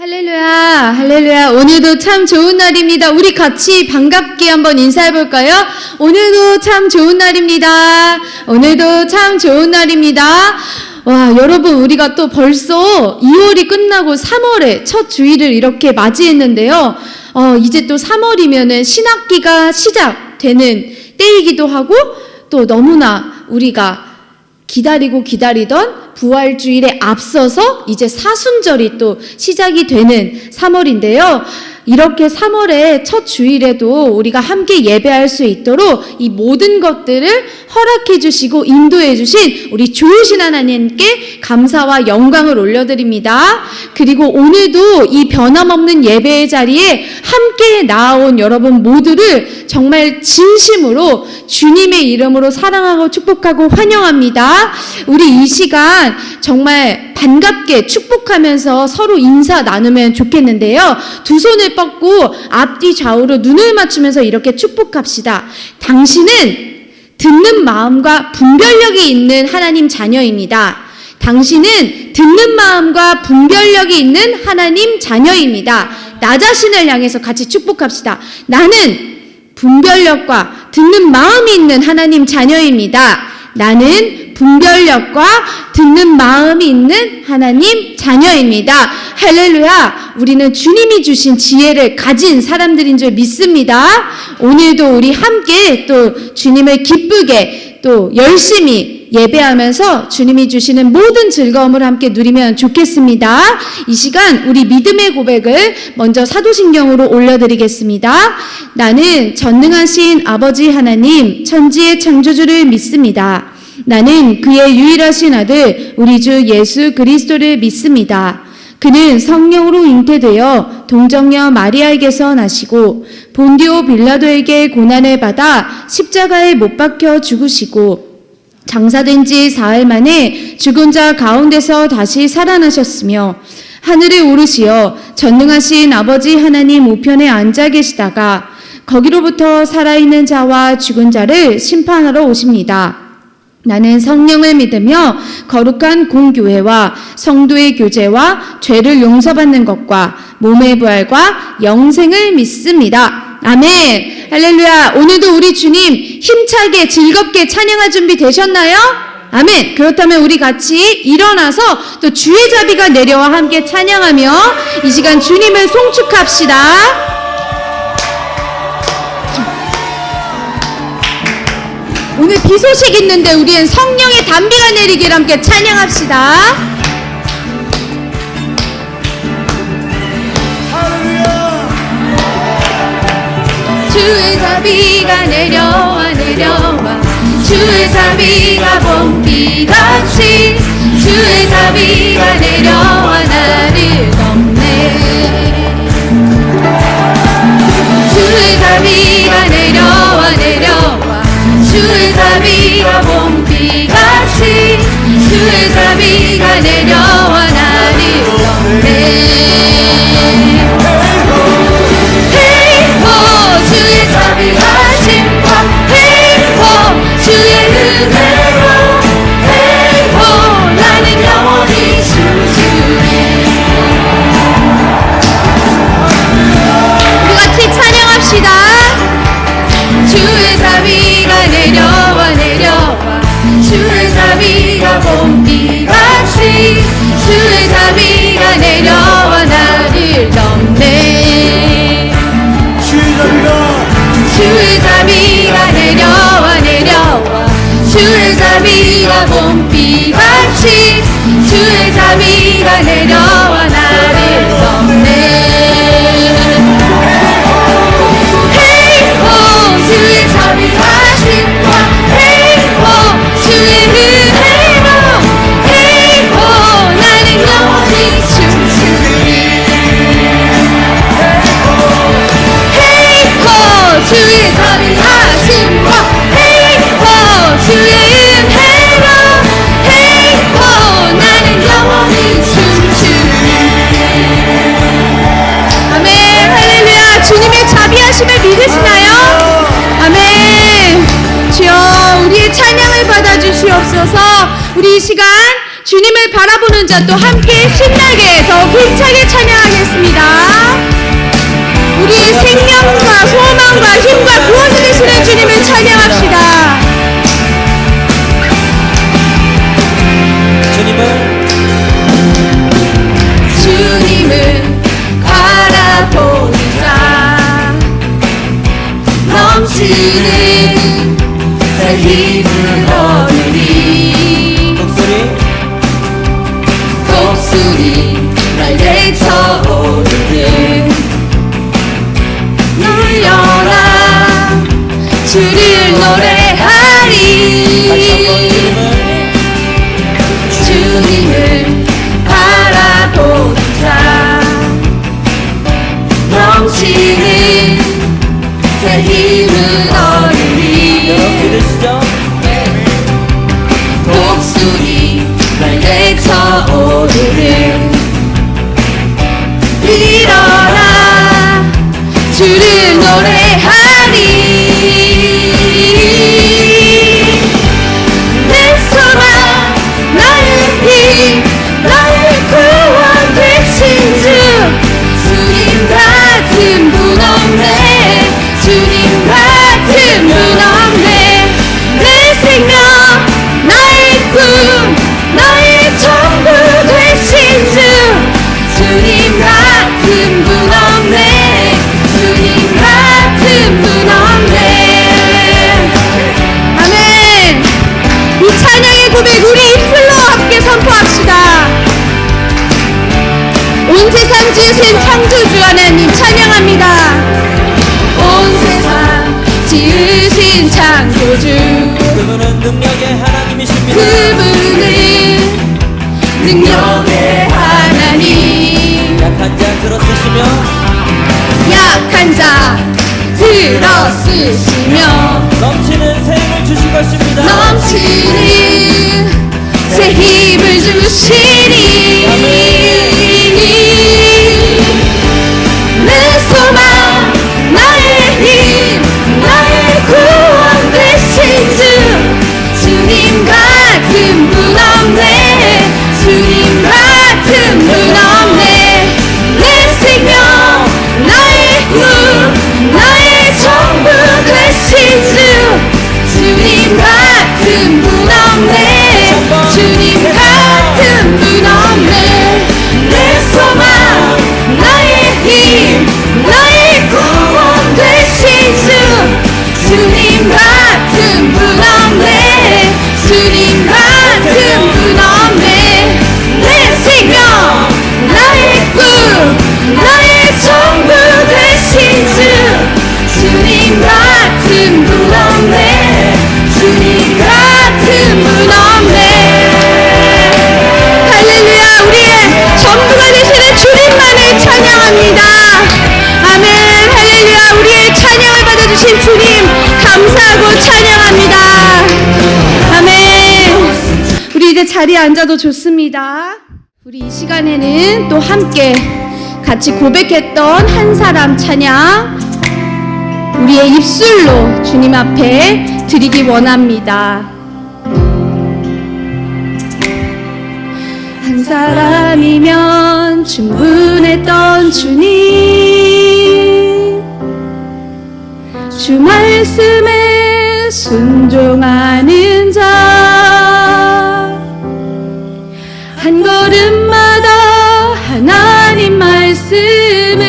할렐루야, 할렐루야. 오늘도 참 좋은 날입니다. 우리 같이 반갑게 한번 인사해 볼까요? 오늘도 참 좋은 날입니다. 오늘도 참 좋은 날입니다. 와, 여러분, 우리가 또 벌써 2월이 끝나고 3월에 첫 주일을 이렇게 맞이했는데요. 이제 또 3월이면은 신학기가 시작되는 때이기도 하고, 또 너무나 우리가 기다리던 부활주일에 앞서서 이제 사순절이 또 시작이 되는 3월인데요. 이렇게 3월의 첫 주일에도 우리가 함께 예배할 수 있도록 이 모든 것들을 허락해 주시고 인도해 주신 우리 좋으신 하나님께 감사와 영광을 올려드립니다. 그리고 오늘도 이 변함없는 예배의 자리에 함께 나아온 여러분 모두를 정말 진심으로 주님의 이름으로 사랑하고 축복하고 환영합니다. 우리 이 시간 정말 반갑게 축복하면서 서로 인사 나누면 좋겠는데요. 두 손을 뻗고 앞뒤 좌우로 눈을 맞추면서 이렇게 축복합시다. 당신은 듣는 마음과 분별력이 있는 하나님 자녀입니다. 당신은 듣는 마음과 분별력이 있는 하나님 자녀입니다. 나 자신을 향해서 같이 축복합시다. 나는 분별력과 듣는 마음이 있는 하나님 자녀입니다. 나는 분별력과 듣는 마음이 있는 하나님 자녀입니다. 할렐루야. 우리는 주님이 주신 지혜를 가진 사람들인 줄 믿습니다. 오늘도 우리 함께 또 주님을 기쁘게 또 열심히 예배하면서 주님이 주시는 모든 즐거움을 함께 누리면 좋겠습니다. 이 시간 우리 믿음의 고백을 먼저 사도신경으로 올려드리겠습니다. 나는 전능하신 아버지 하나님 천지의 창조주를 믿습니다. 나는 그의 유일하신 아들 우리 주 예수 그리스도를 믿습니다. 그는 성령으로 잉태되어 동정녀 마리아에게서 나시고 본디오 빌라도에게 고난을 받아 십자가에 못 박혀 죽으시고 장사된 지 사흘 만에 죽은 자 가운데서 다시 살아나셨으며 하늘에 오르시어 전능하신 아버지 하나님 우편에 앉아 계시다가 거기로부터 살아있는 자와 죽은 자를 심판하러 오십니다. 나는 성령을 믿으며 거룩한 공교회와 성도의 교제와 죄를 용서받는 것과 몸의 부활과 영생을 믿습니다. 아멘. 할렐루야. 오늘도 우리 주님 힘차게 즐겁게 찬양할 준비 되셨나요? 아멘. 그렇다면 우리 같이 일어나서 또 주의 자비가 내려와 함께 찬양하며 이 시간 주님을 송축합시다. 오늘 비 소식 있는데 우리는 성령의 단비가 내리기를 함께 찬양합시다. 할렐루야. 주의 자비가 내려와 주의 자비가 봄비같이 주의 자비가 내려와 나를 덮네. 주의 자비가 내려와 주의 자비가 봄비같이 주의 자비가 내려와 나를 덮네. 헤이호 주의 자비하심과 헤이호 주의 은혜로 헤이호 나는 영원히 주주네. 우리 같이 찬양합시다. 주의 자비가 내려와 주의 자비가 봄비같이 주의 자비가 내려와 나를 덮네. 주의 자비가 내려와 주의 자비가 봄비같이 주의 자비가 내려와 나를 덮네. 주의 자비하심과 헤이호 주의 은혜로 헤이호 나는 영원히 춤추리. 헤이호 주의 자비하심과 헤이호 주의 은혜로 헤이호 나는 영원히 춤추리. 아멘. 할렐루야. 주님의 자비하심을 믿으시나요? 아멘. 주여 우리의 찬양을 받아주시옵소서. 우리 이 시간 주님을 바라보는 자 또 함께 신나게 더 힘차게 찬양하겠습니다. 넘치는 새 힘을 얻으리. 여러분 믿으시죠? 독수리 날개쳐 오르는 일어나 주를 노래하리. 내 소망 나의 힘 나의 구원 되신 주 주님 같은 분 없네. 주님 같은 분 없네. 내 생명 나의 꿈 나의 전부 되신 주 주님 같은 분 없네. 주님 같은 분 없네. 아멘. 이 찬양의 고백 우리 입술로 함께 선포합시다. 온 세상 지으신 창조주 하나님 찬양합니다. 온 세상 지으신 창조주 그분은 능력의 하나님이십니다. 그분은 능력의 하나님. 약한 자 들어쓰시며 약한 자 들어쓰시며 넘치는 새 힘을 주실 것입니다. 넘치는 새 힘을 주시니 내 소망 나의 힘 나의 구원 되신 주 주님 같은 분 없네. 주님 같은 분 없네. 내 생명 나의 꿈 나의 전부 되신 주 주님 같은 분 없네. 주님 같은 분 없네. 내 소망 나의 힘 나의 구원 되신 주 주님 같은 분 없네. 주님 같은 분 없네. 내 생명 나의 꿈 나의 전부 되신 주 주님 같은 분 없네. 주님 같은 분 없네. 할렐루야. 우리의 전부가 되시는 주님만을 찬양합니다. 아멘. 할렐루야. 우리의 찬양을 받아주신 주님 감사하고 찬양합니다. 아멘. 우리 이제 자리에 앉아도 좋습니다. 우리 이 시간에는 또 함께 같이 고백했던 한 사람 찬양 우리의 입술로 주님 앞에 드리기 원합니다. 한 사람이면 충분했던 주님 주 말씀에 순종하는 자 한 걸음마다 하나님 말씀을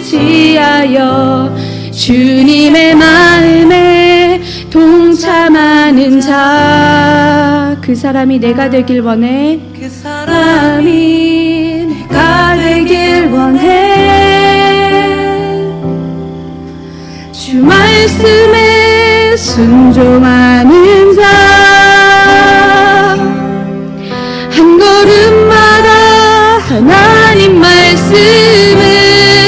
지하여 주님의 마음에 동참하는 자 그 사람이 내가 되길 원해. 그 사람이 내가 되길 원해. 주 말씀에 순종하는 자 한 걸음마다 하나님 말씀을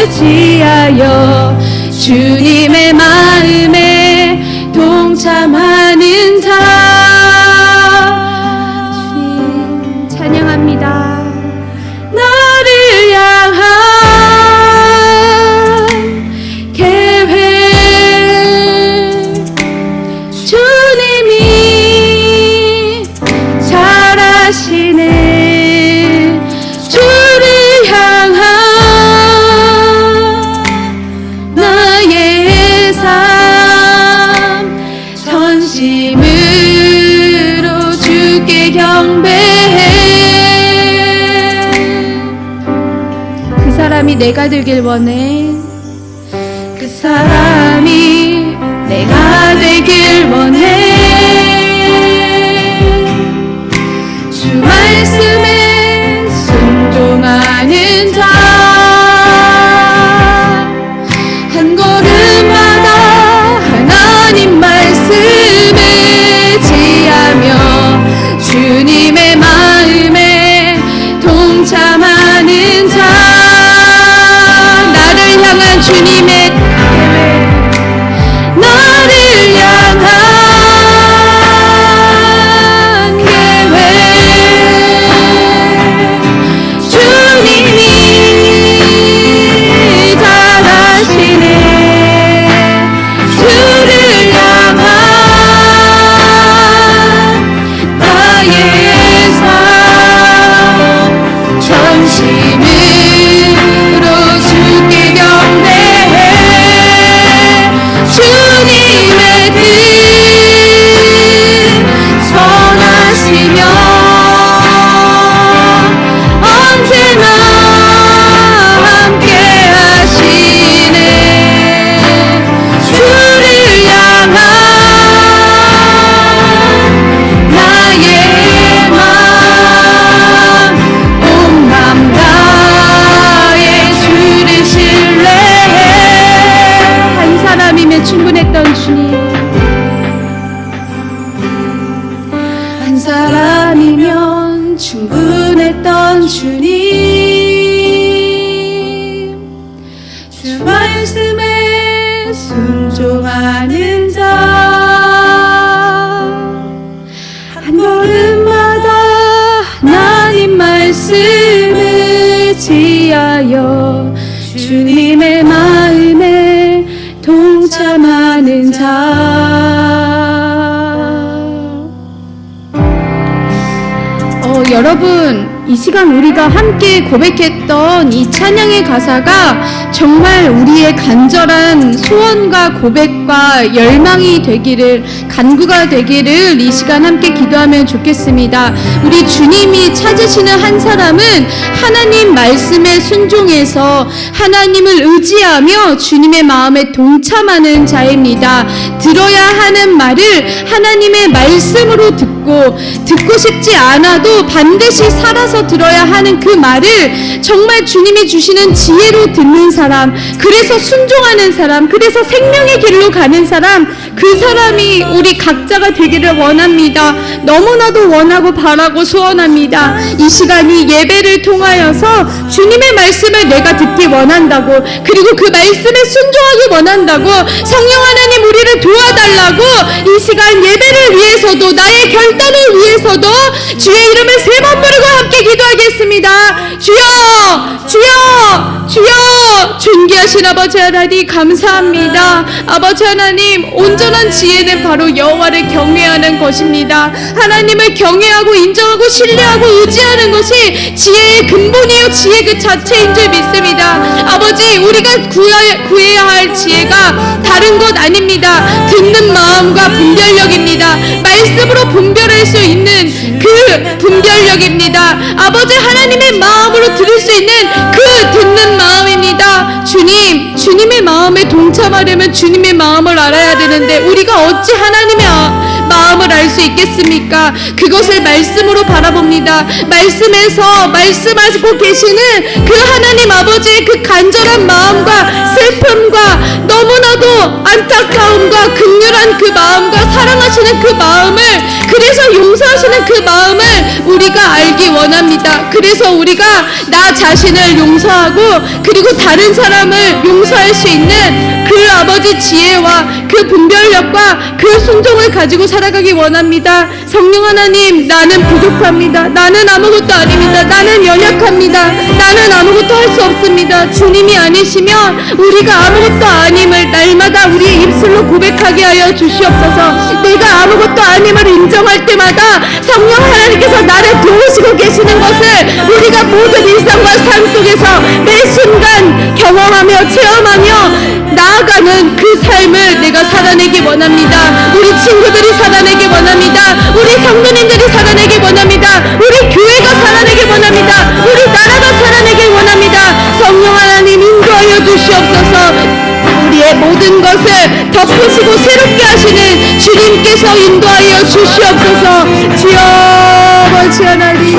지하여 주님의 마음에 동참하는 자 주님 찬양합니다. 너를 향한 계획 주님이 잘 아시네. 주를 향한 나의 삶 전심으로 주께 경배해. 그 사람이 내가 되길 원해. 그 사람이 내가 되길 원해. 주 말씀에 순종하는 자 한 걸음마다 하나님 말씀을 지하며 주님의 마음에 동참하는 자 나를 향한 주 말씀에 순종하는 자, 한 걸음마다 하나님 말씀을 지하여 주님의 마음에 동참하는 자. 여러분, 이 시간 우리가 함께 고백했던 이 찬양의 가사가 정말 우리의 간절한 소원과 고백과 열망이 되기를, 간구가 되기를 이 시간 함께 기도하면 좋겠습니다. 우리 주님이 찾으시는 한 사람은 하나님 말씀에 순종해서 하나님을 의지하며 주님의 마음에 동참하는 자입니다. 들어야 하는 말을 하나님의 말씀으로 듣고 싶지 않아도 반드시 살아서 들어야 하는 그 말을 정말 주님이 주시는 지혜로 듣는 사람, 그래서 순종하는 사람, 그래서 생명의 길로 가는 사람, 그 사람이 우리 각자가 되기를 원합니다. 너무나도 원하고 바라고 소원합니다. 이 시간이 예배를 통하여서 주님의 말씀을 내가 듣기 원한다고, 그리고 그 말씀에 순종하기 원한다고, 성령 하나님 우리를 도와달라고 이 시간 예배를 위해서도 나의 결단을 위해서도 주의 이름을 세 번 부르고 함께 기도하겠습니다. 주여, 주여, 주여. 존귀하신 아버지 하나님 감사합니다. 아버지 하나님, 온전한 지혜는 바로 여호와를 경외하는 것입니다. 하나님을 경외하고 인정하고 신뢰하고 의지하는 것이 지혜의 근본이요 지혜 그 자체인 줄 믿습니다. 아버지, 우리가 구해야 할 지혜가 다른 것 아닙니다. 듣는 마음과 분별력입니다. 말씀으로 분별할 수 있는 그 분별력입니다. 아버지, 하나님의 마음으로 들을 수 있는 그 듣는 마음입니다. 주님, 주님의 마음에 동참하려면 주님의 마음을 알아야 되는데 우리가 어찌 하나님의 마음을 알 수 있겠습니까? 그것을 말씀으로 바라봅니다. 말씀에서 말씀하시고 계시는 그 하나님 아버지의 그 간절한 마음과 슬픔과 너무나도 안타까움과 극렬한 그 마음과 사랑하시는 그 마음을, 그래서 용서하시는 그 마음을 우리가 알기 원합니다. 그래서 우리가 나 자신을 용서하고 그리고 다른 사람을 용서할 수 있는 그 아버지 지혜와 그 분별력과 그 순종을 가지고 살아가기 원합니다. 성령 하나님, 나는 부족합니다. 나는 아무것도 아닙니다. 나는 연약합니다. 나는 아무것도 할 수 없습니다. 주님이 아니시면 우리가 아무것도 아님을 날마다 우리의 입술로 고백하게 하여 주시옵소서. 내가 아무것도 아님을 인정할 때마다 성령 하나님께서 나를 도우시고 계시는 것을 우리가 모든 일상과 삶 속에서 매 순간 경험하며 체험하며 나아가는 그 삶을 내가 살아내기 원합니다. 우리 친구들이 살아내기 원합니다. 우리 성도님들이 살아내기 원합니다. 우리 교회가 살아내기 원합니다. 우리 나라가 살아내기 원합니다. 성령 하나님 인도하여 주시옵소서. 우리의 모든 것을 덮으시고 새롭게 하시는 주님께서 인도하여 주시옵소서. 주여, 아버지 하나님,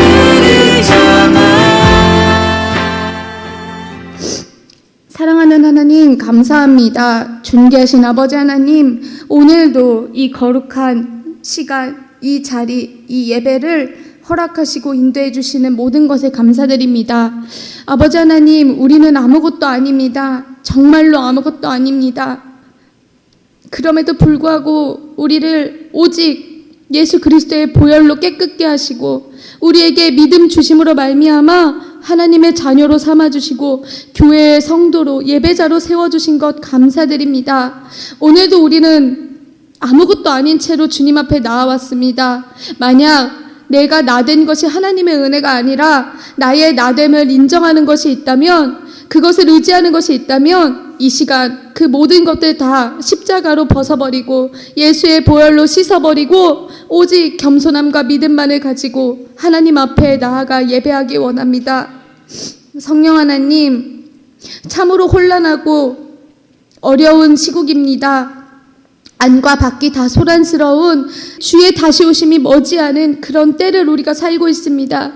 사랑하는 하나님 감사합니다. 존귀하신 아버지 하나님, 오늘도 이 거룩한 시간, 이 자리, 이 예배를 허락하시고 인도해 주시는 모든 것에 감사드립니다. 아버지 하나님, 우리는 아무것도 아닙니다. 정말로 아무것도 아닙니다. 그럼에도 불구하고 우리를 오직 예수 그리스도의 보혈로 깨끗게 하시고 우리에게 믿음 주심으로 말미암아 하나님의 자녀로 삼아주시고 교회의 성도로 예배자로 세워주신 것 감사드립니다. 오늘도 우리는 아무것도 아닌 채로 주님 앞에 나아왔습니다. 만약 내가 나된 것이 하나님의 은혜가 아니라 나의 나됨을 인정하는 것이 있다면, 그것을 의지하는 것이 있다면 이 시간 그 모든 것들 다 십자가로 벗어버리고 예수의 보혈로 씻어버리고 오직 겸손함과 믿음만을 가지고 하나님 앞에 나아가 예배하기 원합니다. 성령 하나님, 참으로 혼란하고 어려운 시국입니다. 안과 밖이 다 소란스러운 주의 다시 오심이 머지않은 그런 때를 우리가 살고 있습니다.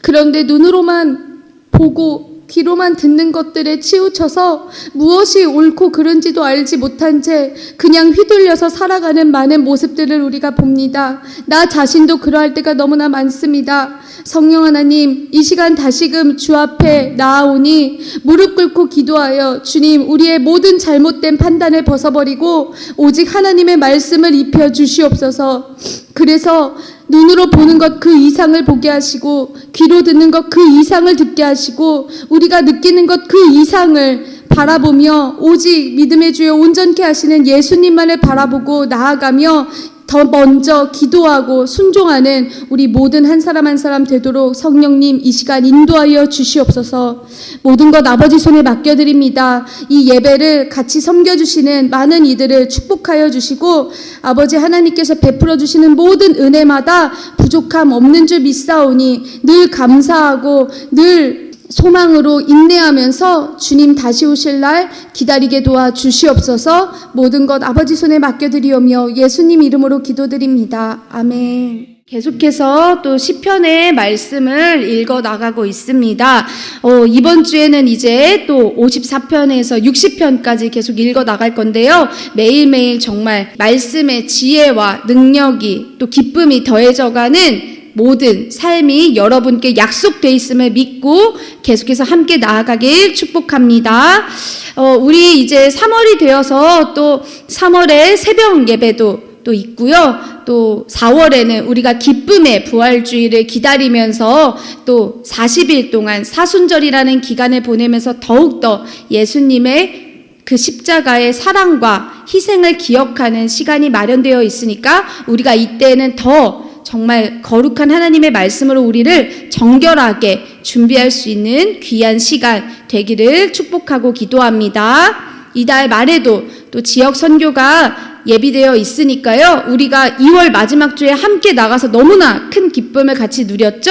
그런데 눈으로만 보고 귀로만 듣는 것들에 치우쳐서 무엇이 옳고 그른지도 알지 못한 채 그냥 휘둘려서 살아가는 많은 모습들을 우리가 봅니다. 나 자신도 그러할 때가 너무나 많습니다. 성령 하나님, 이 시간 다시금 주 앞에 나아오니 무릎 꿇고 기도하여 주님, 우리의 모든 잘못된 판단을 벗어버리고 오직 하나님의 말씀을 입혀 주시옵소서. 그래서 눈으로 보는 것 그 이상을 보게 하시고 귀로 듣는 것 그 이상을 듣게 하시고 우리가 느끼는 것 그 이상을 바라보며 오직 믿음의 주여 온전케 하시는 예수님만을 바라보고 나아가며 더 먼저 기도하고 순종하는 우리 모든 한 사람 한 사람 되도록 성령님 이 시간 인도하여 주시옵소서. 모든 것 아버지 손에 맡겨드립니다. 이 예배를 같이 섬겨주시는 많은 이들을 축복하여 주시고 아버지 하나님께서 베풀어 주시는 모든 은혜마다 부족함 없는 줄 믿사오니 늘 감사하고 늘 소망으로 인내하면서 주님 다시 오실 날 기다리게 도와 주시옵소서. 모든 것 아버지 손에 맡겨드리오며 예수님 이름으로 기도드립니다. 아멘. 계속해서 또 시편의 말씀을 읽어 나가고 있습니다. 이번 주에는 이제 또 54편에서 60편까지 계속 읽어 나갈 건데요. 매일매일 정말 말씀의 지혜와 능력이 또 기쁨이 더해져가는 모든 삶이 여러분께 약속되어 있음을 믿고 계속해서 함께 나아가길 축복합니다. 우리 이제 3월이 되어서 또 3월에 새벽 예배도 또 있고요. 또 4월에는 우리가 기쁨의 부활주의를 기다리면서 또 40일 동안 사순절이라는 기간을 보내면서 더욱더 예수님의 그 십자가의 사랑과 희생을 기억하는 시간이 마련되어 있으니까 우리가 이때는 더 정말 거룩한 하나님의 말씀으로 우리를 정결하게 준비할 수 있는 귀한 시간 되기를 축복하고 기도합니다. 이달 말에도 또 지역 선교가 예비되어 있으니까요. 우리가 2월 마지막 주에 함께 나가서 너무나 큰 기쁨을 같이 누렸죠.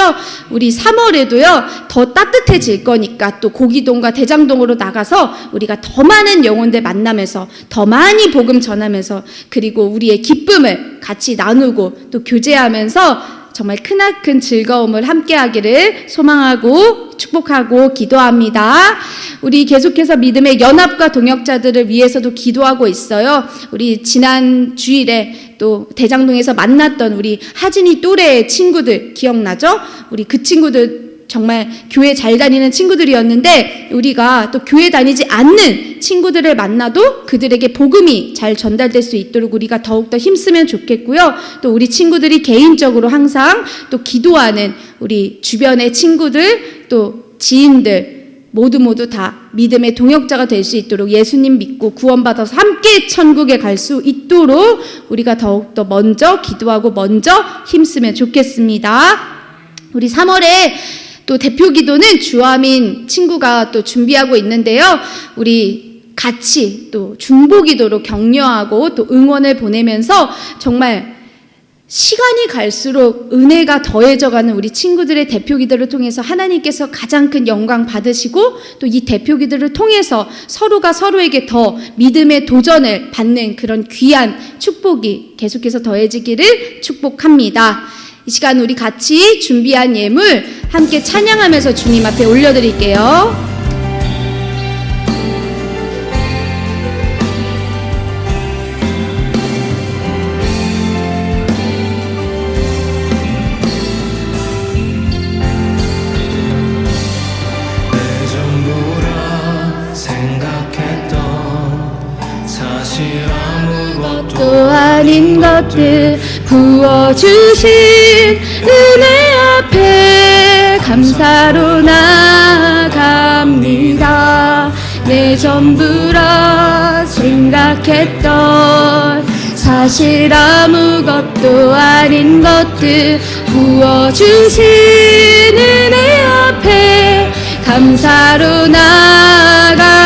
우리 3월에도요. 더 따뜻해질 거니까 또 고기동과 대장동으로 나가서 우리가 더 많은 영혼들 만나면서 더 많이 복음 전하면서 그리고 우리의 기쁨을 같이 나누고 또 교제하면서 정말 크나큰 즐거움을 함께하기를 소망하고 축복하고 기도합니다. 우리 계속해서 믿음의 연합과 동역자들을 위해서도 기도하고 있어요. 우리 지난 주일에 또 대장동에서 만났던 우리 하진이 또래 친구들 기억나죠? 우리 그 친구들 정말 교회 잘 다니는 친구들이었는데 우리가 또 교회 다니지 않는 친구들을 만나도 그들에게 복음이 잘 전달될 수 있도록 우리가 더욱더 힘쓰면 좋겠고요. 또 우리 친구들이 개인적으로 항상 또 기도하는 우리 주변의 친구들 또 지인들 모두 다 믿음의 동역자가 될 수 있도록 예수님 믿고 구원받아서 함께 천국에 갈 수 있도록 우리가 더욱더 먼저 기도하고 먼저 힘쓰면 좋겠습니다. 우리 3월에 또 대표 기도는 주아민 친구가 또 준비하고 있는데요. 우리 같이 또 중보 기도로 격려하고 또 응원을 보내면서 정말 시간이 갈수록 은혜가 더해져가는 우리 친구들의 대표 기도를 통해서 하나님께서 가장 큰 영광 받으시고 또 이 대표 기도를 통해서 서로가 서로에게 더 믿음의 도전을 받는 그런 귀한 축복이 계속해서 더해지기를 축복합니다. 이 시간 우리 같이 준비한 예물 함께 찬양하면서 주님 앞에 올려드릴게요. 또 아닌 것들 부어주신 은혜 앞에 감사로 나아갑니다. 내 전부라 생각했던 사실 아무것도 아닌 것들 부어주신 은혜 앞에 감사로 나아갑니다.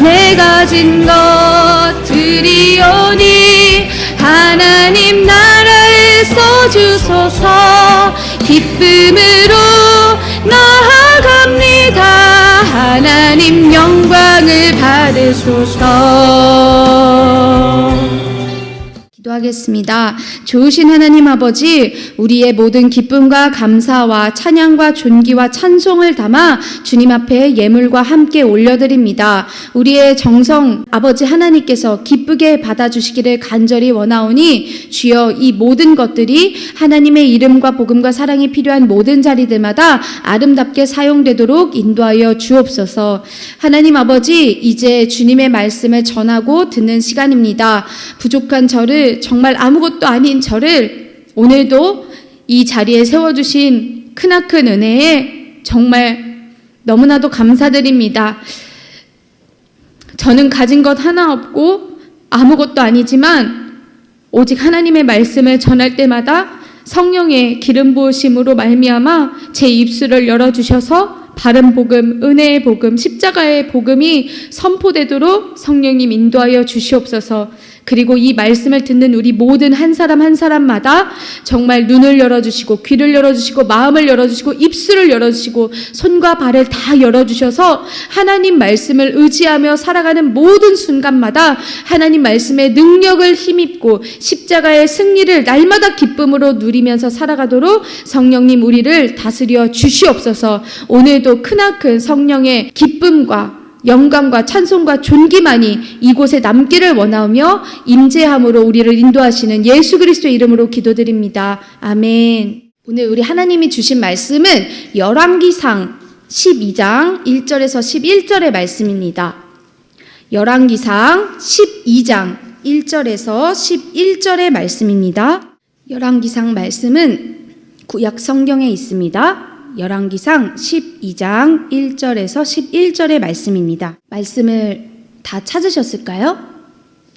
내 가진 것들이오니 하나님 나라에 써주소서. 기쁨으로 나아갑니다. 하나님 영광을 받으소서. 기도하겠습니다. 좋으신 하나님 아버지, 우리의 모든 기쁨과 감사와 찬양과 존귀와 찬송을 담아 주님 앞에 예물과 함께 올려드립니다. 우리의 정성 아버지 하나님께서 기쁘게 받아주시기를 간절히 원하오니 주여 이 모든 것들이 하나님의 이름과 복음과 사랑이 필요한 모든 자리들마다 아름답게 사용되도록 인도하여 주옵소서. 하나님 아버지, 이제 주님의 말씀을 전하고 듣는 시간입니다. 부족한 저를, 정말 아무것도 아닌 저를 오늘도 이 자리에 세워주신 크나큰 은혜에 정말 너무나도 감사드립니다. 저는 가진 것 하나 없고 아무것도 아니지만 오직 하나님의 말씀을 전할 때마다 성령의 기름 부으심으로 말미암아 제 입술을 열어주셔서 바른 복음, 은혜의 복음, 십자가의 복음이 선포되도록 성령님 인도하여 주시옵소서. 그리고 이 말씀을 듣는 우리 모든 한 사람 한 사람마다 정말 눈을 열어주시고 귀를 열어주시고 마음을 열어주시고 입술을 열어주시고 손과 발을 다 열어주셔서 하나님 말씀을 의지하며 살아가는 모든 순간마다 하나님 말씀의 능력을 힘입고 십자가의 승리를 날마다 기쁨으로 누리면서 살아가도록 성령님 우리를 다스려 주시옵소서. 오늘도 크나큰 성령의 기쁨과 영광과 찬송과 존귀만이 이곳에 남기를 원하며 임재함으로 우리를 인도하시는 예수 그리스도의 이름으로 기도드립니다. 아멘. 오늘 우리 하나님이 주신 말씀은 열왕기상 12장 1절에서 11절의 말씀입니다. 열왕기상 12장 1절에서 11절의 말씀입니다. 열왕기상 말씀은 구약 성경에 있습니다. 열왕기상 12장 1절에서 11절의 말씀입니다. 말씀을 다 찾으셨을까요?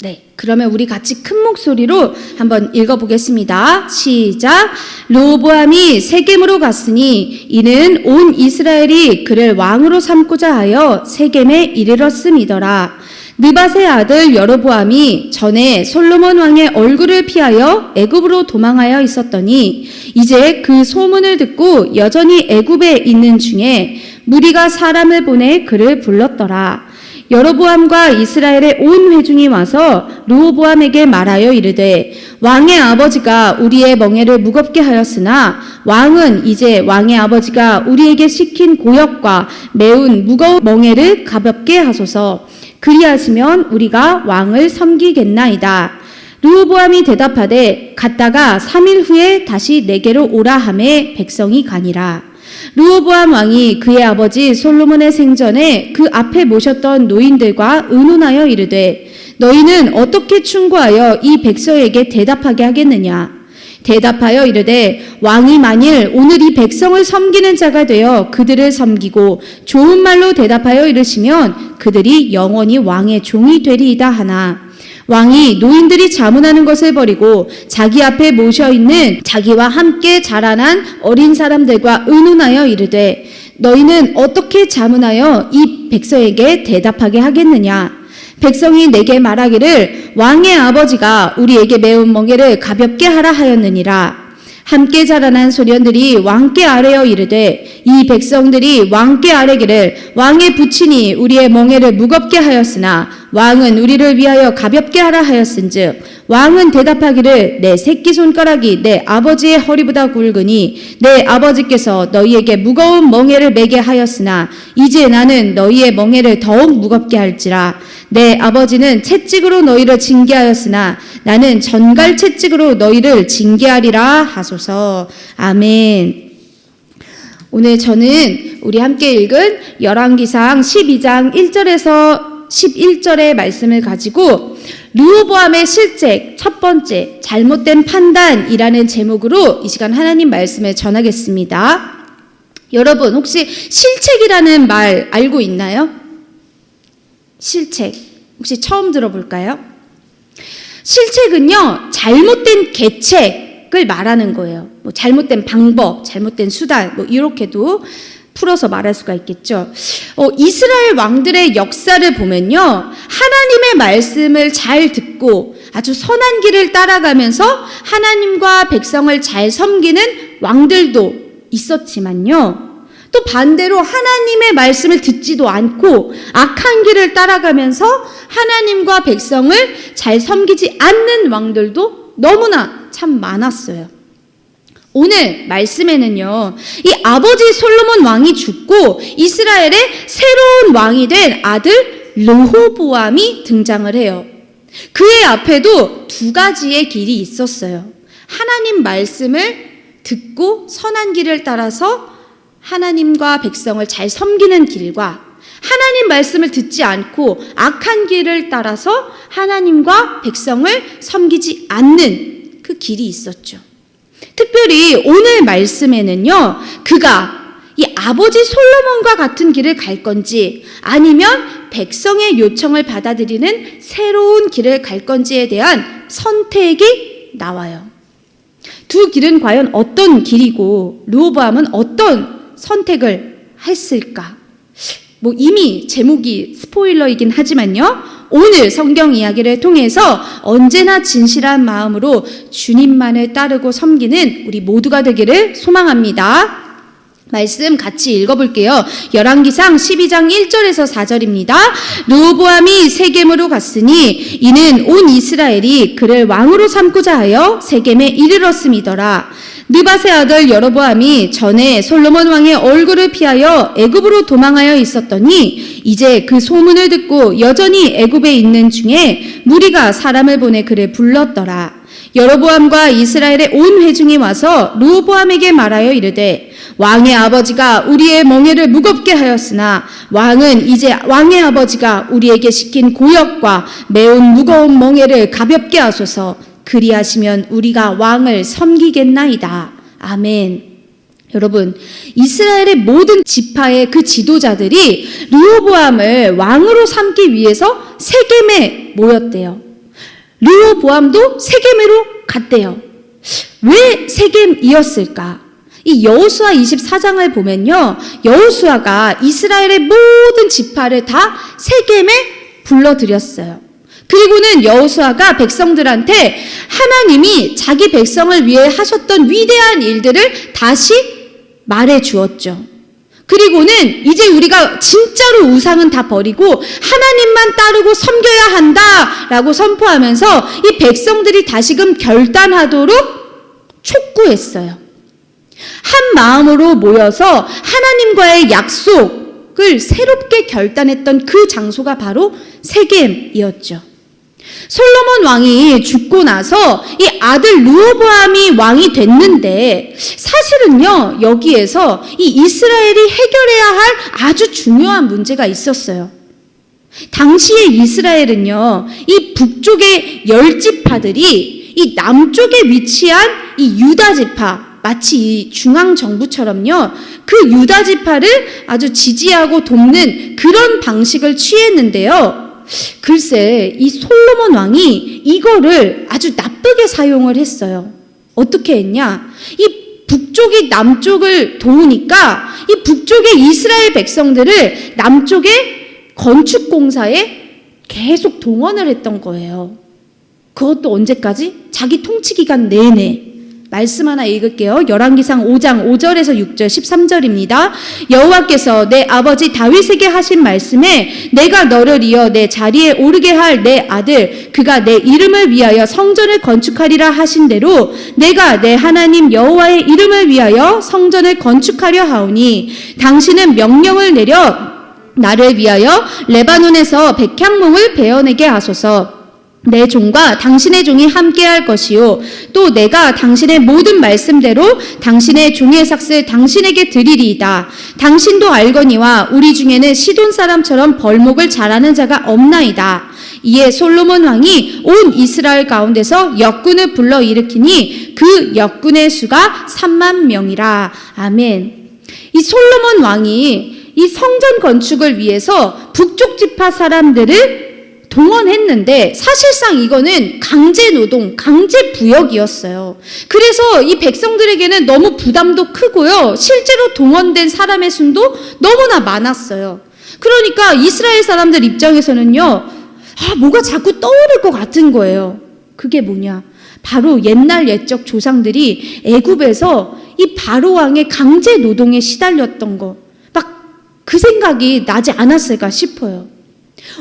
네, 그러면 우리 같이 큰 목소리로 한번 읽어보겠습니다. 시작! 르호보암이 세겜으로 갔으니 이는 온 이스라엘이 그를 왕으로 삼고자 하여 세겜에 이르렀음이더라. 느밧의 아들 여로보암이 전에 솔로몬 왕의 얼굴을 피하여 애굽으로 도망하여 있었더니 이제 그 소문을 듣고 여전히 애굽에 있는 중에 무리가 사람을 보내 그를 불렀더라. 여로보암과 이스라엘의 온 회중이 와서 르호보암에게 말하여 이르되 왕의 아버지가 우리의 멍에를 무겁게 하였으나 왕은 이제 왕의 아버지가 우리에게 시킨 고역과 매운 무거운 멍에를 가볍게 하소서. 그리하시면 우리가 왕을 섬기겠나이다. 르호보암이 대답하되 갔다가 3일 후에 다시 내게로 오라 하매 백성이 가니라. 르호보암 왕이 그의 아버지 솔로몬의 생전에 그 앞에 모셨던 노인들과 의논하여 이르되 너희는 어떻게 충고하여 이 백성에게 대답하게 하겠느냐. 대답하여 이르되 왕이 만일 오늘 이 백성을 섬기는 자가 되어 그들을 섬기고 좋은 말로 대답하여 이르시면 그들이 영원히 왕의 종이 되리이다 하나 왕이 노인들이 자문하는 것을 버리고 자기 앞에 모셔있는 자기와 함께 자라난 어린 사람들과 의논하여 이르되 너희는 어떻게 자문하여 이 백성에게 대답하게 하겠느냐. 백성이 내게 말하기를 왕의 아버지가 우리에게 매운 멍에를 가볍게 하라 하였느니라. 함께 자라난 소년들이 왕께 아뢰어 이르되 이 백성들이 왕께 아뢰기를 왕의 부친이 우리의 멍에를 무겁게 하였으나 왕은 우리를 위하여 가볍게 하라 하였은즉 왕은 대답하기를 내 새끼손가락이 내 아버지의 허리보다 굵으니 내 아버지께서 너희에게 무거운 멍에를 매게 하였으나 이제 나는 너희의 멍에를 더욱 무겁게 할지라. 내 아버지는 채찍으로 너희를 징계하였으나 나는 전갈 채찍으로 너희를 징계하리라 하소서. 아멘. 오늘 저는 우리 함께 읽은 열왕기상 12장 1절에서 11절의 말씀을 가지고 르호보암의 실책 첫 번째 잘못된 판단이라는 제목으로 이 시간 하나님 말씀을 전하겠습니다. 여러분 혹시 실책이라는 말 알고 있나요? 실책 혹시 처음 들어볼까요? 실책은요 잘못된 계책을 말하는 거예요. 뭐 잘못된 방법, 잘못된 수단 뭐 이렇게도 풀어서 말할 수가 있겠죠. 이스라엘 왕들의 역사를 보면요 하나님의 말씀을 잘 듣고 아주 선한 길을 따라가면서 하나님과 백성을 잘 섬기는 왕들도 있었지만요 또 반대로 하나님의 말씀을 듣지도 않고 악한 길을 따라가면서 하나님과 백성을 잘 섬기지 않는 왕들도 너무나 참 많았어요. 오늘 말씀에는요, 이 아버지 솔로몬 왕이 죽고 이스라엘의 새로운 왕이 된 아들 르호보암이 등장을 해요. 그의 앞에도 두 가지의 길이 있었어요. 하나님 말씀을 듣고 선한 길을 따라서 하나님과 백성을 잘 섬기는 길과 하나님 말씀을 듣지 않고 악한 길을 따라서 하나님과 백성을 섬기지 않는 그 길이 있었죠. 특별히 오늘 말씀에는요, 그가 이 아버지 솔로몬과 같은 길을 갈 건지 아니면 백성의 요청을 받아들이는 새로운 길을 갈 건지에 대한 선택이 나와요. 두 길은 과연 어떤 길이고 르호보암은 어떤 선택을 했을까? 이미 제목이 스포일러이긴 하지만요, 오늘 성경 이야기를 통해서 언제나 진실한 마음으로 주님만을 따르고 섬기는 우리 모두가 되기를 소망합니다. 말씀 같이 읽어볼게요. 열왕기상 12장 1절에서 4절입니다. 르호보암이 세겜으로 갔으니 이는 온 이스라엘이 그를 왕으로 삼고자 하여 세겜에 이르렀음이더라. 느밧의 아들 여로보암이 전에 솔로몬 왕의 얼굴을 피하여 애굽으로 도망하여 있었더니 이제 그 소문을 듣고 여전히 애굽에 있는 중에 무리가 사람을 보내 그를 불렀더라. 여로보암과 이스라엘의 온 회중이 와서 르호보암에게 말하여 이르되 왕의 아버지가 우리의 멍에를 무겁게 하였으나 왕은 이제 왕의 아버지가 우리에게 시킨 고역과 매운 무거운 멍에를 가볍게 하소서. 그리하시면 우리가 왕을 섬기겠나이다. 아멘. 여러분, 이스라엘의 모든 지파의 그 지도자들이 르호보암을 왕으로 삼기 위해서 세겜에 모였대요. 르호보암도 세겜으로 갔대요. 왜 세겜이었을까? 이 여호수아 24장을 보면요, 여호수아가 이스라엘의 모든 지파를 다 세겜에 불러들였어요. 그리고는 여호수아가 백성들한테 하나님이 자기 백성을 위해 하셨던 위대한 일들을 다시 말해 주었죠. 그리고는 이제 우리가 진짜로 우상은 다 버리고 하나님만 따르고 섬겨야 한다라고 선포하면서 이 백성들이 다시금 결단하도록 촉구했어요. 한 마음으로 모여서 하나님과의 약속을 새롭게 결단했던 그 장소가 바로 세겜이었죠. 솔로몬 왕이 죽고 나서 이 아들 르호보암이 왕이 됐는데 사실은요, 여기에서 이 이스라엘이 해결해야 할 아주 중요한 문제가 있었어요. 당시의 이스라엘은요, 이 북쪽의 10지파들이 이 남쪽에 위치한 이 유다 지파, 마치 이 중앙정부처럼요, 그 유다 지파를 아주 지지하고 돕는 그런 방식을 취했는데요. 글쎄, 이 솔로몬 왕이 이거를 아주 나쁘게 사용을 했어요. 어떻게 했냐? 이 북쪽이 남쪽을 도우니까 이 북쪽의 이스라엘 백성들을 남쪽의 건축공사에 계속 동원을 했던 거예요. 그것도 언제까지? 자기 통치기간 내내. 말씀 하나 읽을게요. 열왕기상 5장 5절에서 6절 13절입니다. 여호와께서 내 아버지 다윗에게 하신 말씀에 내가 너를 이어 내 자리에 오르게 할 내 아들 그가 내 이름을 위하여 성전을 건축하리라 하신 대로 내가 내 하나님 여호와의 이름을 위하여 성전을 건축하려 하오니 당신은 명령을 내려 나를 위하여 레바논에서 백향목을 베어내게 하소서. 내 종과 당신의 종이 함께할 것이요 또 내가 당신의 모든 말씀대로 당신의 종의 삭슬 당신에게 드리리이다. 당신도 알거니와 우리 중에는 시돈 사람처럼 벌목을 잘하는 자가 없나이다. 이에 솔로몬 왕이 온 이스라엘 가운데서 역군을 불러 일으키니 그 역군의 수가 3만 명이라. 아멘. 이 솔로몬 왕이 이 성전 건축을 위해서 북쪽 지파 사람들을 동원했는데 사실상 이거는 강제 노동, 강제 부역이었어요. 그래서 이 백성들에게는 너무 부담도 크고요. 실제로 동원된 사람의 수도 너무나 많았어요. 그러니까 이스라엘 사람들 입장에서는요, 뭐가 자꾸 떠오를 것 같은 거예요. 그게 뭐냐? 바로 옛날 옛적 조상들이 애굽에서 이 바로 왕의 강제 노동에 시달렸던 거. 막 그 생각이 나지 않았을까 싶어요.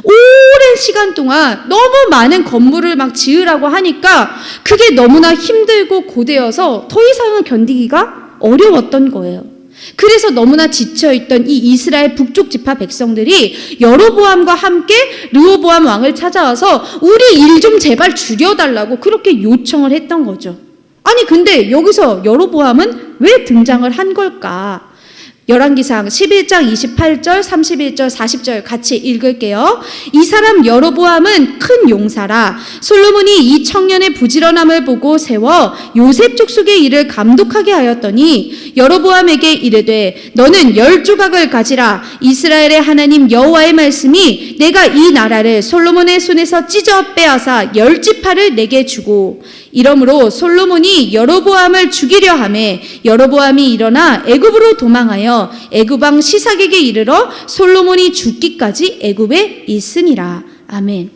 오랜 시간 동안 너무 많은 건물을 막 지으라고 하니까 그게 너무나 힘들고 고되어서 더 이상은 견디기가 어려웠던 거예요. 그래서 너무나 지쳐있던 이 이스라엘 북쪽 지파 백성들이 여로보암과 함께 르호보암 왕을 찾아와서 우리 일 좀 제발 줄여달라고 그렇게 요청을 했던 거죠. 아니 근데 여기서 여로보암은 왜 등장을 한 걸까? 열왕기상 11장 28절, 31절, 40절 같이 읽을게요. 이 사람 여로보암은 큰 용사라. 솔로몬이 이 청년의 부지런함을 보고 세워 요셉 족속의 일을 감독하게 하였더니 여로보암에게 이르되 너는 10조각을 가지라. 이스라엘의 하나님 여호와의 말씀이 내가 이 나라를 솔로몬의 손에서 찢어 빼앗아 10지파를 내게 주고 이러므로 솔로몬이 여로보암을 죽이려 하매 여로보암이 일어나 애굽으로 도망하여 애굽 왕 시삭에게 이르러 솔로몬이 죽기까지 애굽에 있으니라. 아멘.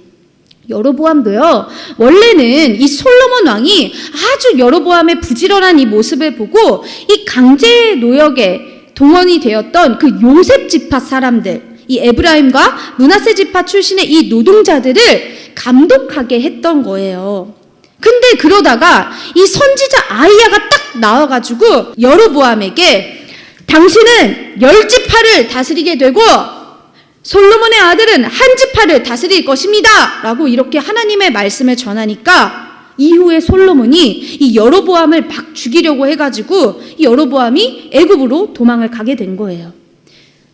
여로보암도요, 원래는 이 솔로몬 왕이 아주 여로보암의 부지런한 이 모습을 보고 이 강제 노역에 동원이 되었던 그 요셉 지파 사람들, 이 에브라임과 므낫세 지파 출신의 이 노동자들을 감독하게 했던 거예요. 근데 그러다가 이 선지자 아이야가 딱 나와가지고 여로보암에게 당신은 10지파를 다스리게 되고 솔로몬의 아들은 한 지파를 다스릴 것입니다 라고 이렇게 하나님의 말씀을 전하니까 이후에 솔로몬이 이 여로보암을 막 죽이려고 해가지고 이 여로보암이 애굽으로 도망을 가게 된 거예요.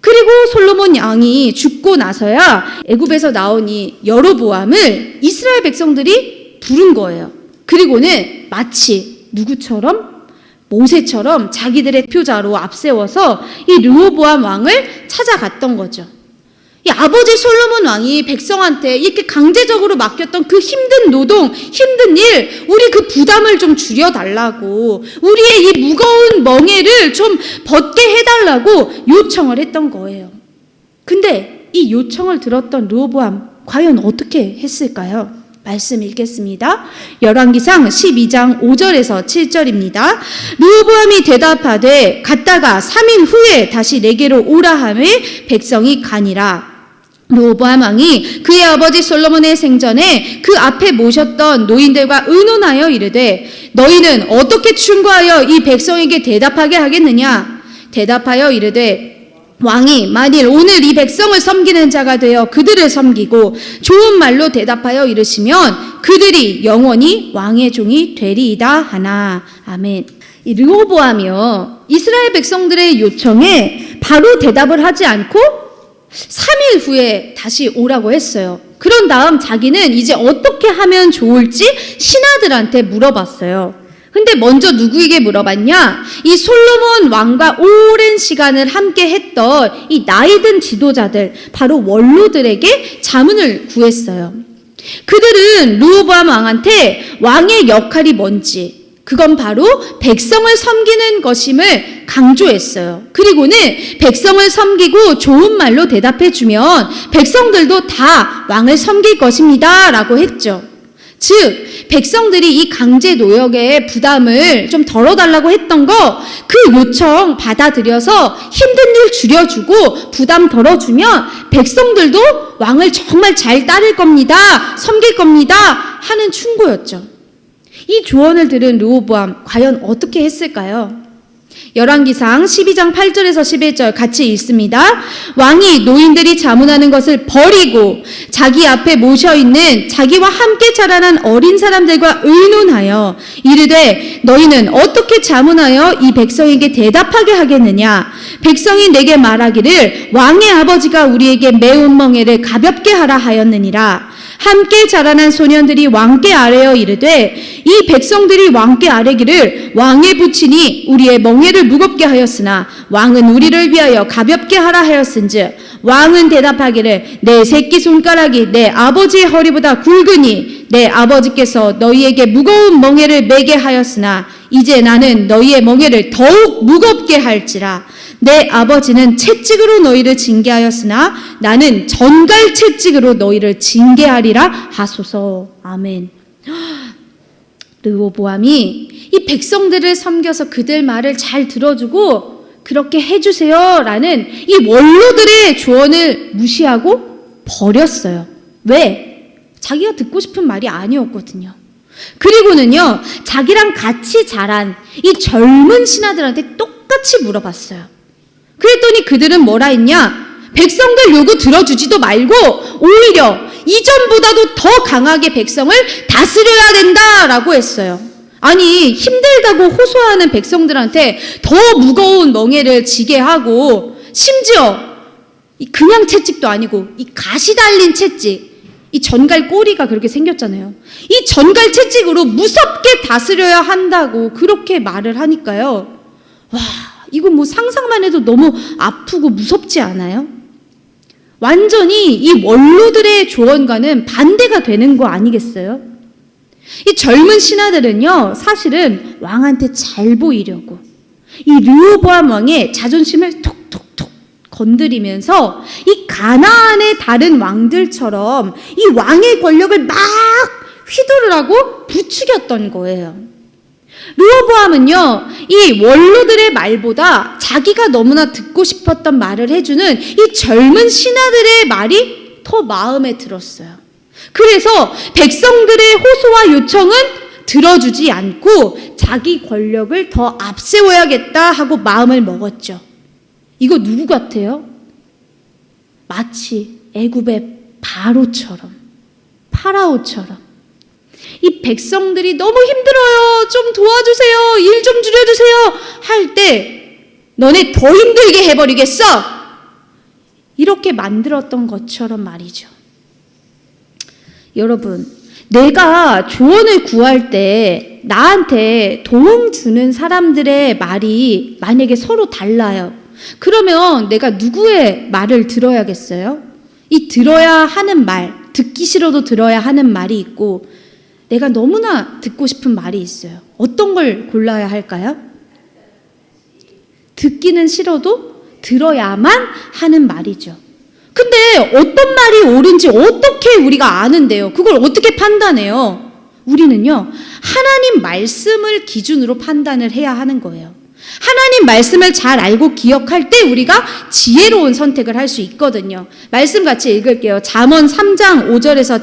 그리고 솔로몬 왕이 죽고 나서야 애굽에서 나온 이 여로보암을 이스라엘 백성들이 부른 거예요. 그리고는 마치 누구처럼? 모세처럼 자기들의 표자로 앞세워서 이 르호보암 왕을 찾아갔던 거죠. 이 아버지 솔로몬 왕이 백성한테 이렇게 강제적으로 맡겼던 그 힘든 노동, 힘든 일, 우리 그 부담을 좀 줄여달라고, 우리의 이 무거운 멍에를 좀 벗게 해달라고 요청을 했던 거예요. 근데 이 요청을 들었던 르호보암 과연 어떻게 했을까요? 말씀 읽겠습니다. 열왕기상 12장 5절에서 7절입니다. 르호보암이 대답하되 갔다가 3일 후에 다시 내게로 오라 하매 백성이 가니라. 르호보암 왕이 그의 아버지 솔로몬의 생전에 그 앞에 모셨던 노인들과 의논하여 이르되 너희는 어떻게 충고하여 이 백성에게 대답하게 하겠느냐? 대답하여 이르되 왕이 만일 오늘 이 백성을 섬기는 자가 되어 그들을 섬기고 좋은 말로 대답하여 이르시면 그들이 영원히 왕의 종이 되리이다 하나. 아멘. 이 르호보암이요, 이스라엘 백성들의 요청에 바로 대답을 하지 않고 3일 후에 다시 오라고 했어요. 그런 다음 자기는 이제 어떻게 하면 좋을지 신하들한테 물어봤어요. 근데 먼저 누구에게 물어봤냐? 이 솔로몬 왕과 오랜 시간을 함께 했던 이 나이든 지도자들, 바로 원로들에게 자문을 구했어요. 그들은 르호보암 왕한테 왕의 역할이 뭔지, 그건 바로 백성을 섬기는 것임을 강조했어요. 그리고는 백성을 섬기고 좋은 말로 대답해주면 백성들도 다 왕을 섬길 것입니다 라고 했죠. 즉 백성들이 이 강제 노역의 부담을 좀 덜어달라고 했던 거, 그 요청 받아들여서 힘든 일 줄여주고 부담 덜어주면 백성들도 왕을 정말 잘 따를 겁니다, 섬길 겁니다 하는 충고였죠. 이 조언을 들은 르호보암 과연 어떻게 했을까요? 열왕기상 12장 8절에서 11절 같이 읽습니다. 왕이 노인들이 자문하는 것을 버리고 자기 앞에 모셔있는 자기와 함께 자라난 어린 사람들과 의논하여 이르되 너희는 어떻게 자문하여 이 백성에게 대답하게 하겠느냐? 백성이 내게 말하기를 왕의 아버지가 우리에게 매운 멍에를 가볍게 하라 하였느니라. 함께 자라난 소년들이 왕께 아뢰어 이르되 이 백성들이 왕께 아뢰기를 왕의 부친이 우리의 멍에를 무겁게 하였으나 왕은 우리를 위하여 가볍게 하라 하였은즉 왕은 대답하기를 내 새끼손가락이 내 아버지의 허리보다 굵으니 내 아버지께서 너희에게 무거운 멍에를 매게 하였으나 이제 나는 너희의 멍에를 더욱 무겁게 할지라. 내 아버지는 채찍으로 너희를 징계하였으나 나는 전갈 채찍으로 너희를 징계하리라 하소서. 아멘. 르호보암이 이 백성들을 섬겨서 그들 말을 잘 들어주고 그렇게 해주세요 라는 이 원로들의 조언을 무시하고 버렸어요. 왜? 자기가 듣고 싶은 말이 아니었거든요. 그리고는요, 자기랑 같이 자란 이 젊은 신하들한테 똑같이 물어봤어요. 그랬더니 그들은 뭐라 했냐? 백성들 요구 들어주지도 말고 오히려 이전보다도 더 강하게 백성을 다스려야 된다라고 했어요. 아니, 힘들다고 호소하는 백성들한테 더 무거운 멍에를 지게 하고, 심지어 그냥 채찍도 아니고 이 가시 달린 채찍, 이 전갈 꼬리가 그렇게 생겼잖아요. 이 전갈 채찍으로 무섭게 다스려야 한다고 그렇게 말을 하니까요. 와, 이건 뭐 상상만 해도 너무 아프고 무섭지 않아요? 완전히 이 원로들의 조언과는 반대가 되는 거 아니겠어요? 이 젊은 신하들은요, 사실은 왕한테 잘 보이려고 이 르호보암 왕의 자존심을 톡톡톡 건드리면서 이 가나안의 다른 왕들처럼 이 왕의 권력을 막 휘두르라고 부추겼던 거예요. 르호보암은요, 이 원로들의 말보다 자기가 너무나 듣고 싶었던 말을 해주는 이 젊은 신하들의 말이 더 마음에 들었어요. 그래서 백성들의 호소와 요청은 들어주지 않고 자기 권력을 더 앞세워야겠다 하고 마음을 먹었죠. 이거 누구 같아요? 마치 애굽의 파라오처럼 이 백성들이 너무 힘들어요, 좀 도와주세요, 일 좀 줄여주세요 할 때 너네 더 힘들게 해버리겠어, 이렇게 만들었던 것처럼 말이죠. 여러분, 내가 조언을 구할 때 나한테 도움 주는 사람들의 말이 만약에 서로 달라요. 그러면 내가 누구의 말을 들어야겠어요? 이 들어야 하는 말, 듣기 싫어도 들어야 하는 말이 있고, 내가 너무나 듣고 싶은 말이 있어요. 어떤 걸 골라야 할까요? 듣기는 싫어도 들어야만 하는 말이죠. 근데 어떤 말이 옳은지 어떻게 우리가 아는데요? 그걸 어떻게 판단해요? 우리는요, 하나님 말씀을 기준으로 판단을 해야 하는 거예요. 하나님 말씀을 잘 알고 기억할 때 우리가 지혜로운 선택을 할 수 있거든요. 말씀 같이 읽을게요. 잠언 3장 5절에서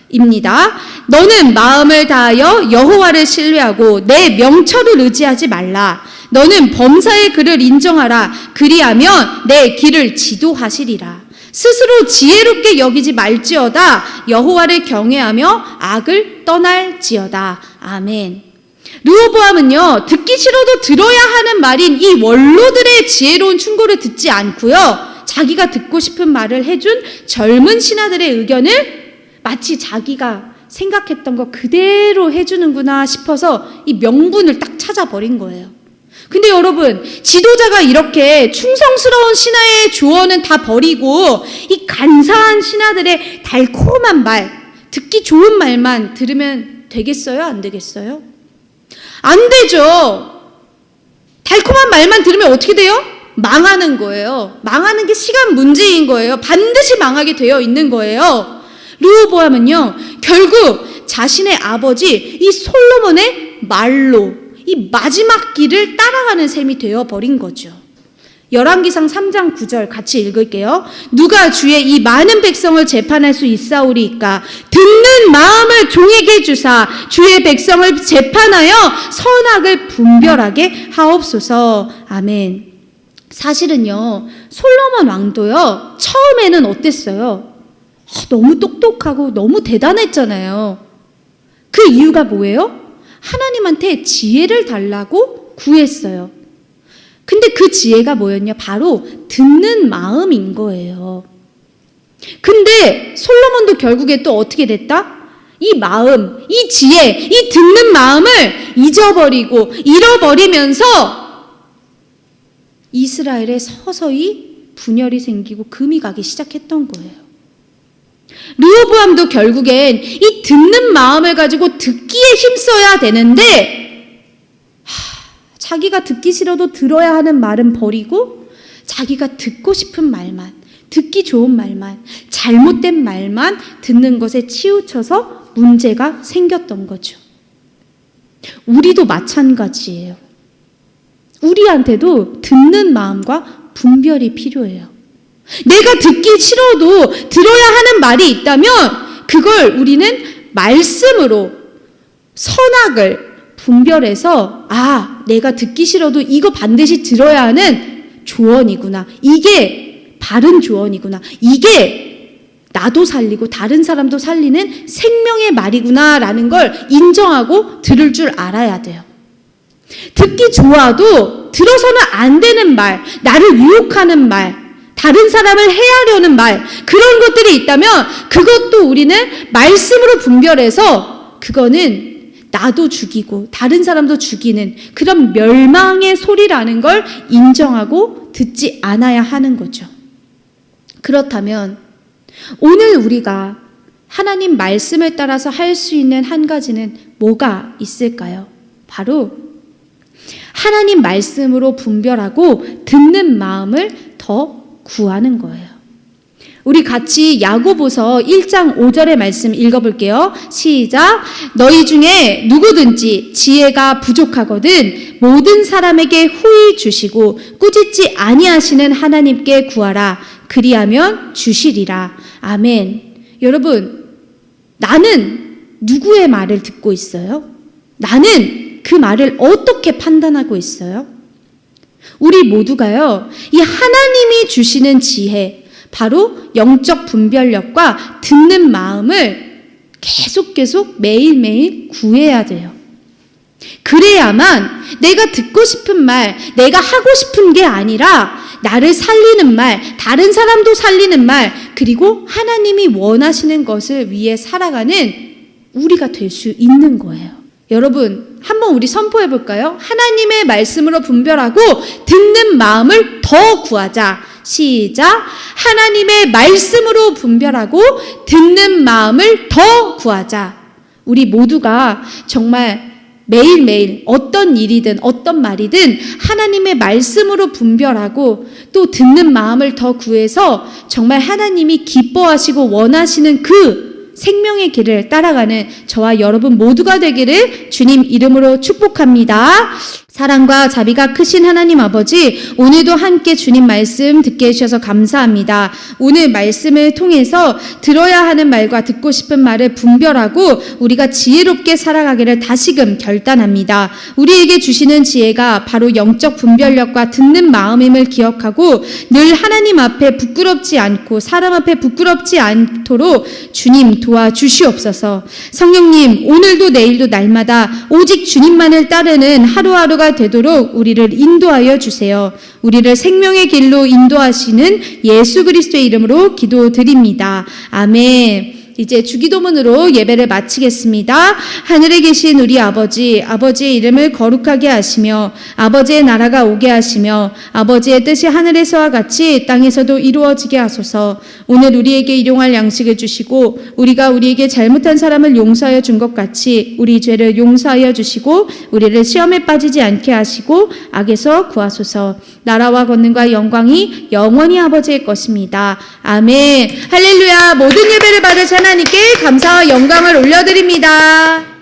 7절입니다. 너는 마음을 다하여 여호와를 신뢰하고 내 명철을 의지하지 말라. 너는 범사의 그를 인정하라. 그리하면 내 길을 지도하시리라. 스스로 지혜롭게 여기지 말지어다. 여호와를 경외하며 악을 떠날지어다. 아멘. 르호보암은요, 듣기 싫어도 들어야 하는 말인 이 원로들의 지혜로운 충고를 듣지 않고요, 자기가 듣고 싶은 말을 해준 젊은 신하들의 의견을 마치 자기가 생각했던 거 그대로 해주는구나 싶어서 이 명분을 딱 찾아버린 거예요. 근데 여러분, 지도자가 이렇게 충성스러운 신하의 조언은 다 버리고 이 간사한 신하들의 달콤한 말, 듣기 좋은 말만 들으면 되겠어요? 안 되겠어요? 안 되죠. 달콤한 말만 들으면 어떻게 돼요? 망하는 거예요. 망하는 게 시간 문제인 거예요. 반드시 망하게 되어 있는 거예요. 르호보암은요, 결국 자신의 아버지 이 솔로몬의 말로 이 마지막 길을 따라가는 셈이 되어버린 거죠. 열왕기상 3장 9절 같이 읽을게요. 누가 주의 이 많은 백성을 재판할 수 있사오리이까? 듣는 마음을 종에게 주사 주의 백성을 재판하여 선악을 분별하게 하옵소서. 아멘. 사실은요, 솔로몬 왕도요, 처음에는 어땠어요? 너무 똑똑하고 너무 대단했잖아요. 그 이유가 뭐예요? 하나님한테 지혜를 달라고 구했어요. 근데 그 지혜가 뭐였냐? 바로 듣는 마음인 거예요. 근데 솔로몬도 결국에 또 어떻게 됐다? 이 마음, 이 지혜, 이 듣는 마음을 잊어버리고 잃어버리면서 이스라엘에 서서히 분열이 생기고 금이 가기 시작했던 거예요. 르호보암도 결국엔 이 듣는 마음을 가지고 듣기에 힘써야 되는데 자기가 듣기 싫어도 들어야 하는 말은 버리고 자기가 듣고 싶은 말만, 듣기 좋은 말만, 잘못된 말만 듣는 것에 치우쳐서 문제가 생겼던 거죠. 우리도 마찬가지예요. 우리한테도 듣는 마음과 분별이 필요해요. 내가 듣기 싫어도 들어야 하는 말이 있다면 그걸 우리는 말씀으로 선악을 분별해서 내가 듣기 싫어도 이거 반드시 들어야 하는 조언이구나. 이게 바른 조언이구나. 이게 나도 살리고 다른 사람도 살리는 생명의 말이구나라는 걸 인정하고 들을 줄 알아야 돼요. 듣기 좋아도 들어서는 안 되는 말, 나를 유혹하는 말, 다른 사람을 해하려는 말, 그런 것들이 있다면 그것도 우리는 말씀으로 분별해서 그거는 나도 죽이고 다른 사람도 죽이는 그런 멸망의 소리라는 걸 인정하고 듣지 않아야 하는 거죠. 그렇다면 오늘 우리가 하나님 말씀을 따라서 할 수 있는 한 가지는 뭐가 있을까요? 바로 하나님 말씀으로 분별하고 듣는 마음을 더 구하는 거예요. 우리 같이 야고보서 1장 5절의 말씀 읽어볼게요. 시작. 너희 중에 누구든지 지혜가 부족하거든 모든 사람에게 후히 주시고 꾸짖지 아니하시는 하나님께 구하라. 그리하면 주시리라. 아멘. 여러분, 나는 누구의 말을 듣고 있어요? 나는 그 말을 어떻게 판단하고 있어요? 우리 모두가요, 이 하나님이 주시는 지혜, 바로 영적 분별력과 듣는 마음을 계속 매일매일 구해야 돼요. 그래야만 내가 듣고 싶은 말, 내가 하고 싶은 게 아니라 나를 살리는 말, 다른 사람도 살리는 말, 그리고 하나님이 원하시는 것을 위해 살아가는 우리가 될 수 있는 거예요. 여러분, 한번 우리 선포해 볼까요? 하나님의 말씀으로 분별하고 듣는 마음을 더 구하자. 시작. 하나님의 말씀으로 분별하고 듣는 마음을 더 구하자. 우리 모두가 정말 매일매일 어떤 일이든 어떤 말이든 하나님의 말씀으로 분별하고 또 듣는 마음을 더 구해서 정말 하나님이 기뻐하시고 원하시는 그 생명의 길을 따라가는 저와 여러분 모두가 되기를 주님 이름으로 축복합니다. 사랑과 자비가 크신 하나님 아버지, 오늘도 함께 주님 말씀 듣게 해주셔서 감사합니다. 오늘 말씀을 통해서 들어야 하는 말과 듣고 싶은 말을 분별하고 우리가 지혜롭게 살아가기를 다시금 결단합니다. 우리에게 주시는 지혜가 바로 영적 분별력과 듣는 마음임을 기억하고 늘 하나님 앞에 부끄럽지 않고 사람 앞에 부끄럽지 않도록 주님 도와주시옵소서. 성령님, 오늘도 내일도 날마다 오직 주님만을 따르는 하루하루가 되도록 우리를 인도하여 주세요. 우리를 생명의 길로 인도하시는 예수 그리스도의 이름으로 기도드립니다. 아멘. 이제 주기도문으로 예배를 마치겠습니다. 하늘에 계신 우리 아버지, 아버지의 이름을 거룩하게 하시며 아버지의 나라가 오게 하시며 아버지의 뜻이 하늘에서와 같이 땅에서도 이루어지게 하소서. 오늘 우리에게 일용할 양식을 주시고 우리가 우리에게 잘못한 사람을 용서하여 준 것 같이 우리 죄를 용서하여 주시고 우리를 시험에 빠지지 않게 하시고 악에서 구하소서. 나라와 권능과 영광이 영원히 아버지의 것입니다. 아멘. 할렐루야. 모든 예배를 받으신 하나님께 감사와 영광을 올려드립니다.